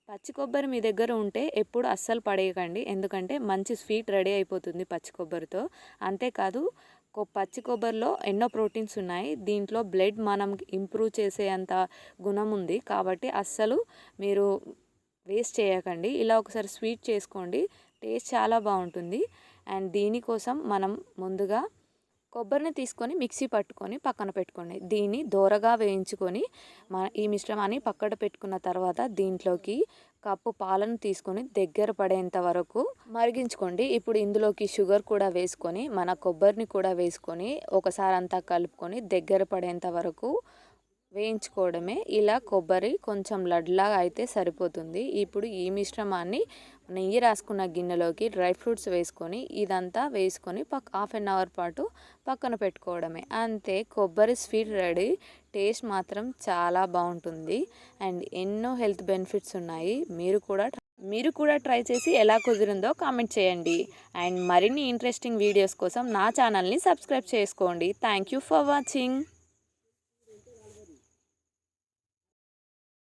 పచ్చి కొబ్బరి మీ దగ్గర ఉంటే ఎప్పుడు అస్సలు పడేయకండి, ఎందుకంటే మంచి స్వీట్ రెడీ అయిపోతుంది పచ్చి కొబ్బరితో. అంతేకాదు పచ్చి కొబ్బరిలో ఎన్నో ప్రోటీన్స్ ఉన్నాయి, దీంట్లో బ్లడ్ మనం ఇంప్రూవ్ చేసేంత గుణం ఉంది. కాబట్టి అస్సలు మీరు వేస్ట్ చేయకండి, ఇలా ఒకసారి స్వీట్ చేసుకోండి, టేస్ట్ చాలా బాగుంటుంది. అండ్ దీనికోసం మనం ముందుగా కొబ్బరిని తీసుకొని మిక్సీ పట్టుకొని పక్కన పెట్టుకోండి. దీన్ని దోరగా వేయించుకొని ఈ మిశ్రమాన్ని పక్కన పెట్టుకున్న తర్వాత దీంట్లోకి కప్పు పాలను తీసుకొని దగ్గర పడేంత వరకు మరిగించుకోండి. ఇప్పుడు ఇందులోకి షుగర్ కూడా వేసుకొని మన కొబ్బరిని కూడా వేసుకొని ఒకసారి అంతా కలుపుకొని దగ్గర పడేంత వరకు వేయించుకోవడమే. ఇలా కొబ్బరి కొంచెం లడ్లాగా అయితే సరిపోతుంది. ఇప్పుడు ఈ మిశ్రమాన్ని నెయ్యి రాసుకున్న గిన్నెలోకి డ్రై ఫ్రూట్స్ వేసుకొని ఇదంతా వేసుకొని హాఫ్ అన్ అవర్ పాటు పక్కన పెట్టుకోవడమే. అంతే, కొబ్బరి స్వీట్ రెడీ. టేస్ట్ మాత్రం చాలా బాగుంటుంది అండ్ ఎన్నో హెల్త్ బెనిఫిట్స్ ఉన్నాయి. మీరు కూడా ట్రై చేసి ఎలా కుదిరిందో కామెంట్ చేయండి. అండ్ మరిన్ని ఇంట్రెస్టింగ్ వీడియోస్ కోసం నా ఛానల్ని సబ్స్క్రైబ్ చేసుకోండి. Thank you for watching.